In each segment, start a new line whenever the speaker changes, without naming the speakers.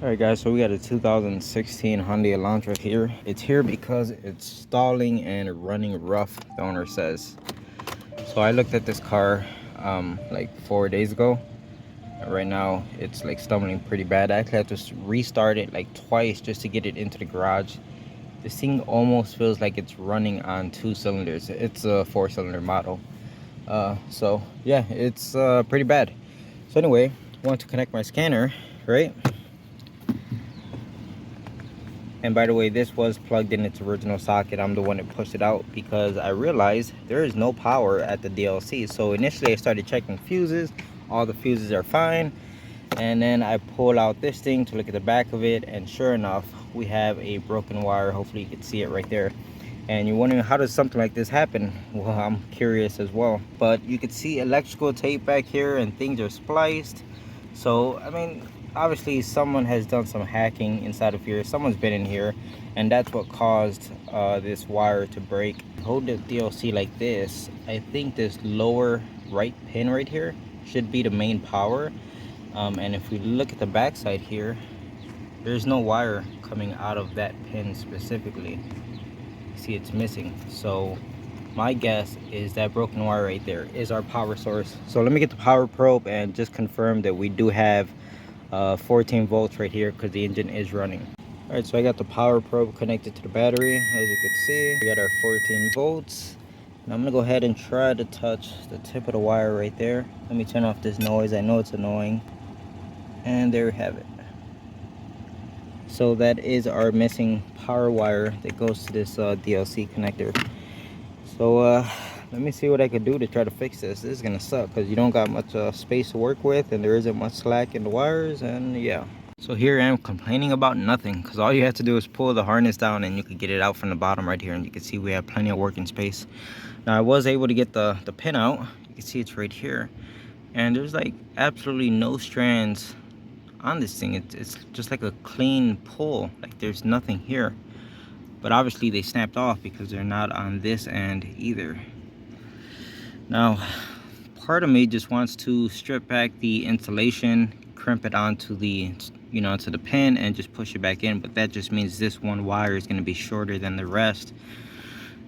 Alright guys, so we got a 2016 Hyundai Elantra here. It's here because it's stalling and running rough, the owner says. So I looked at this car like 4 days ago. Right now it's like stumbling pretty bad. I actually had to restart it like twice just to get it into the garage. This thing almost feels like it's running on 2 cylinders. It's a 4-cylinder model. So yeah, it's pretty bad. So anyway, I want to connect my scanner, right? And by the way, this was plugged in its original socket. I'm the one that pushed it out because I realized there is no power at the DLC. So initially I started checking fuses. All the fuses are fine. And then I pull out this thing to look at the back of it. And sure enough, we have a broken wire. Hopefully you can see it right there. And you're wondering, how does something like this happen? Well, I'm curious as well. But you can see electrical tape back here and things are spliced. So, I mean, obviously someone has done some hacking inside of here. Someone's been in here, and that's what caused this wire to break. Hold the DLC like this. I think this lower right pin right here should be the main power. And if we look at the back side here, there's no wire coming out of that pin specifically. See, it's missing. So my guess is that broken wire right there is our power source. So let me get the power probe and just confirm that we do have 14 volts right here because the engine is running. All right, so I got the power probe connected to the battery. As you can see, we got our 14 volts. And I'm gonna go ahead and try to touch the tip of the wire right there. Let me turn off this noise. I know it's annoying. And there we have it. So that is our missing power wire that goes to this DLC connector. So let me see what I could do to try to fix this. This is gonna suck because you don't got much space to work with, and there isn't much slack in the wires, and yeah. So here I am complaining about nothing because all you have to do is pull the harness down and you can get it out from the bottom right here, and you can see we have plenty of working space. Now I was able to get the pin out. You can see it's right here, and there's like absolutely no strands on this thing. It's just like a clean pull, like there's nothing here. But obviously they snapped off because they're not on this end either. Now part of me just wants to strip back the insulation, crimp it onto the onto the pin and just push it back in, but that just means this one wire is going to be shorter than the rest.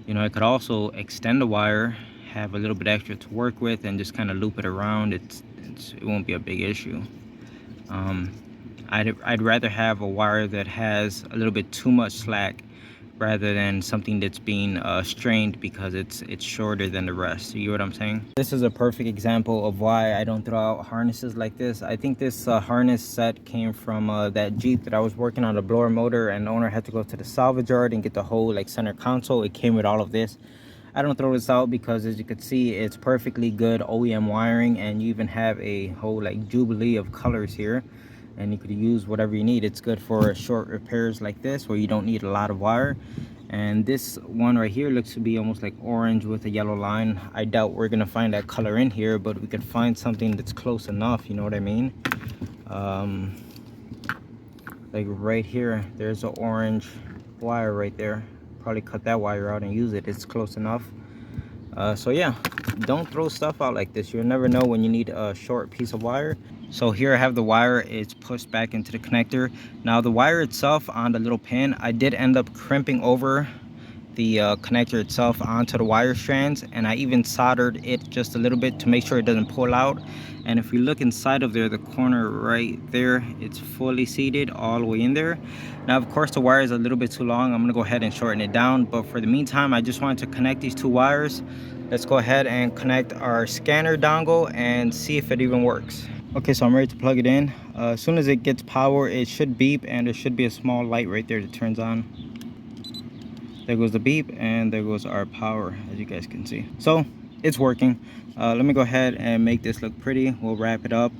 I could also extend the wire, have a little bit extra to work with, and just kind of loop it around. It won't be a big issue. I'd rather have a wire that has a little bit too much slack rather than something that's being strained because it's shorter than the rest. You get what I'm saying? This is a perfect example of why I don't throw out harnesses like this. I think this harness set came from that Jeep that I was working on, the blower motor, and the owner had to go to the salvage yard and get the whole like center console. It came with all of this. I don't throw this out because, as you can see, it's perfectly good OEM wiring, and you even have a whole like jubilee of colors here, and you could use whatever you need. It's good for short repairs like this where you don't need a lot of wire. And this one right here looks to be almost like orange with a yellow line. I doubt we're gonna find that color in here, but we could find something that's close enough, you know what I mean? Like right here, there's an orange wire right there. Probably cut that wire out and use it. It's close enough. So yeah, don't throw stuff out like this. You'll never know when you need a short piece of wire. So here I have the wire. It's pushed back into the connector. Now the wire itself on the little pin, I did end up crimping over the connector itself onto the wire strands, and I even soldered it just a little bit to make sure it doesn't pull out. And if we look inside of there, the corner right there, it's fully seated all the way in there. Now of course the wire is a little bit too long. I'm gonna go ahead and shorten it down, but for the meantime I just wanted to connect these two wires. Let's go ahead and connect our scanner dongle and see if it even works. Okay, so I'm ready to plug it in. As soon as it gets power, it should beep, and there should be a small light right there that turns on. There goes the beep, and there goes our power, as you guys can see. So it's working. Let me go ahead and make this look pretty. We'll wrap it up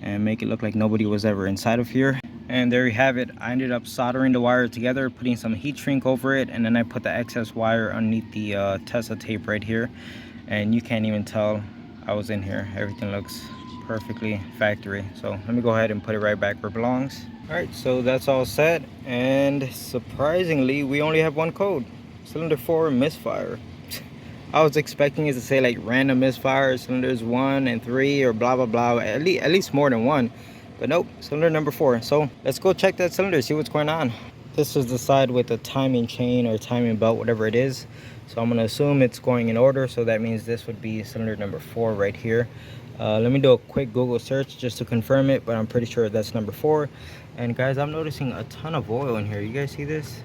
and make it look like nobody was ever inside of here. And there you have it. I ended up soldering the wire together, putting some heat shrink over it, and then I put the excess wire underneath the Tesla tape right here. And you can't even tell I was in here. Everything looks perfectly factory. So let me go ahead and put it right back where it belongs. All right, so that's all set, and surprisingly we only have one code: cylinder 4 misfire. I was expecting it to say like random misfire, cylinders 1 and 3 or blah blah blah, at least more than one, But nope, cylinder number 4. So let's go check that cylinder, see what's going on. This is the side with the timing chain or timing belt, whatever it is. So I'm gonna assume it's going in order. So that means this would be cylinder number 4 right here. Let me do a quick Google search just to confirm it, but I'm pretty sure that's number 4. And guys, I'm noticing a ton of oil in here. You guys see this?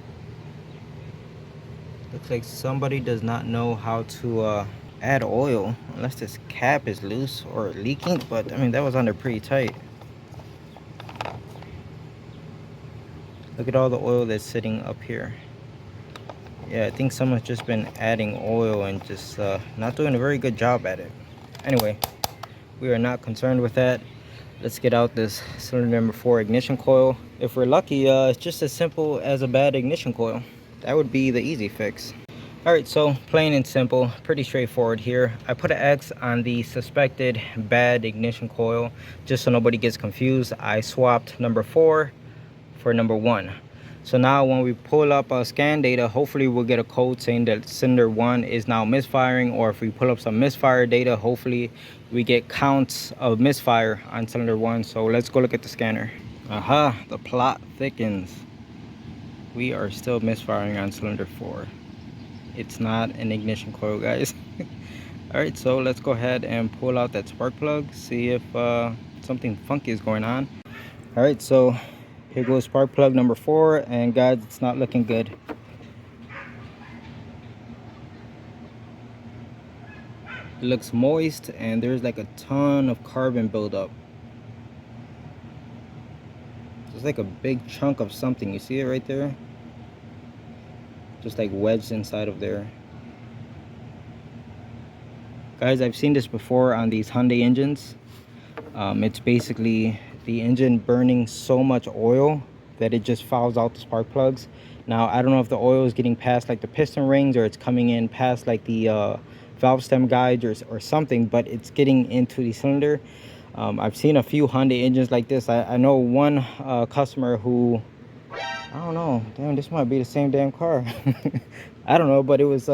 Looks like somebody does not know how to add oil, unless this cap is loose or leaking. But I mean, that was under pretty tight. Look at all the oil that's sitting up here. Yeah, I think someone's just been adding oil and just not doing a very good job at it. Anyway, we are not concerned with that. Let's get out this cylinder number 4 ignition coil. If we're lucky, it's just as simple as a bad ignition coil. That would be the easy fix. Alright, so plain and simple, pretty straightforward here. I put an X on the suspected bad ignition coil just so nobody gets confused. I swapped number 4 for number 1. So now when we pull up scan data, hopefully we'll get a code saying that cylinder 1 is now misfiring, or if we pull up some misfire data, hopefully we get counts of misfire on cylinder 1. So let's go look at the scanner. Aha, the plot thickens. We are still misfiring on cylinder 4. It's not an ignition coil, guys. Alright, so let's go ahead and pull out that spark plug, see if something funky is going on. Alright, so here goes spark plug number 4, and guys, it's not looking good. It looks moist and there's like a ton of carbon buildup. It's like a big chunk of something. You see it right there? Just like wedged inside of there. Guys, I've seen this before on these Hyundai engines. It's basically the engine burning so much oil that it just fouls out the spark plugs. Now, I don't know if the oil is getting past like the piston rings, or it's coming in past like the valve stem guides or something, but it's getting into the cylinder. I've seen a few Hyundai engines like this. I know one customer who, I don't know, damn, this might be the same damn car. I don't know, but it was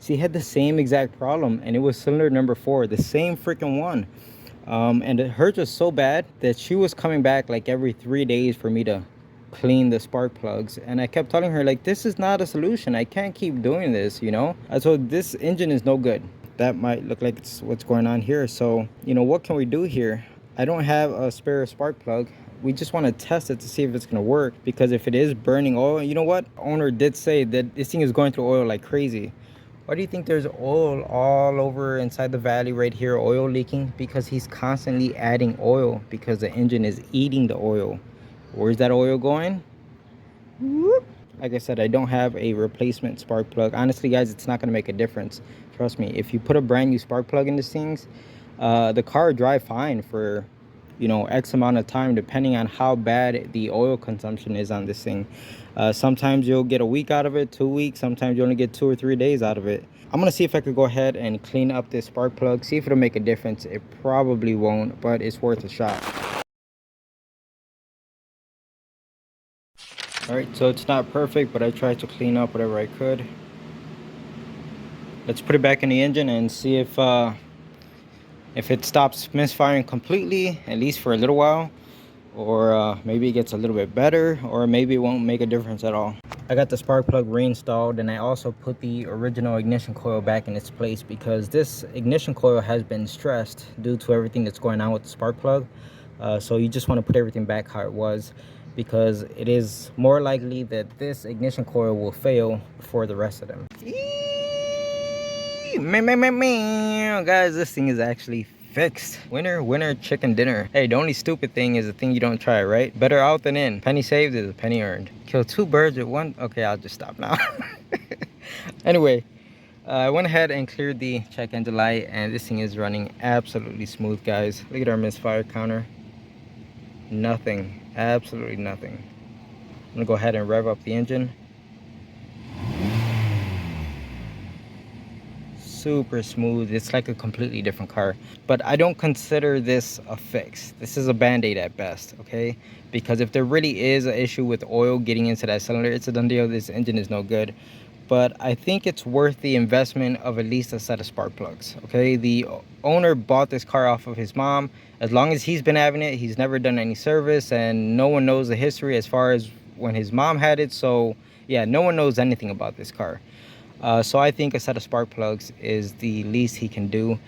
she had the same exact problem, and it was cylinder number 4, the same freaking one. And it hurt us so bad that she was coming back like every 3 days for me to clean the spark plugs. And I kept telling her, like, this is not a solution. I can't keep doing this, you know. So this engine is no good. That might look like it's what's going on here. So, you know, what can we do here? I don't have a spare spark plug. We just want to test it to see if it's going to work, because if it is burning oil, you know what? Owner did say that this thing is going through oil like crazy. Why do you think there's oil all over inside the valley right here, oil leaking? Because he's constantly adding oil, because the engine is eating the oil. Where's that oil going? Whoop. Like I said, I don't have a replacement spark plug. Honestly, guys, it's not going to make a difference. Trust me. If you put a brand new spark plug in these things, the car will drive fine for, you know, X amount of time, depending on how bad the oil consumption is on this thing. Sometimes you'll get a week out of it, 2 weeks. Sometimes you only get 2 or 3 days out of it. I'm gonna see if I could go ahead and clean up this spark plug, see if it'll make a difference. It probably won't, but it's worth a shot. All right, so it's not perfect, but I tried to clean up whatever I could. Let's put it back in the engine and see if it stops misfiring completely, at least for a little while, or maybe it gets a little bit better, or maybe it won't make a difference at all. I got the spark plug reinstalled, and I also put the original ignition coil back in its place, because this ignition coil has been stressed due to everything that's going on with the spark plug. So you just want to put everything back how it was, because it is more likely that this ignition coil will fail before the rest of them. Guys, this thing is actually fixed. Winner chicken dinner. Hey, the only stupid thing is the thing you don't try, right? Better out than in. Penny saved is a penny earned. Kill 2 birds with one. Okay, I'll just stop now. Anyway, I went ahead and cleared the check engine light, and this thing is running absolutely smooth, guys. Look at our misfire counter. Nothing, absolutely nothing. I'm gonna go ahead and rev up the engine. Super smooth. It's like a completely different car. But I don't consider this a fix. This is a band-aid at best, okay? Because if there really is an issue with oil getting into that cylinder, it's a done deal. This engine is no good. but I think it's worth the investment of at least a set of spark plugs. Okay, the owner bought this car off of his mom. As long as he's been having it, he's never done any service, and no one knows the history as far as when his mom had it. So yeah, no one knows anything about this car. So I think a set of spark plugs is the least he can do.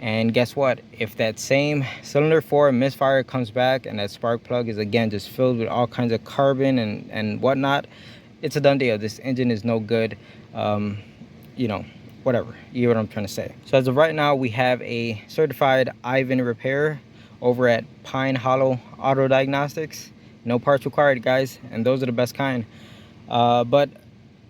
And guess what? If that same cylinder 4 misfire comes back and that spark plug is again just filled with all kinds of carbon and whatnot, it's a done deal. This engine is no good. You know, whatever. You know what I'm trying to say. So as of right now, we have a certified Iv'e repair over at Pine Hollow Auto Diagnostics. No parts required, guys, and those are the best kind. But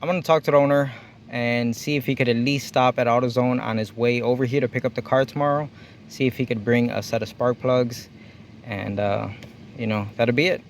I'm gonna talk to the owner and see if he could at least stop at AutoZone on his way over here to pick up the car tomorrow. See if he could bring a set of spark plugs, and you know, that'll be it.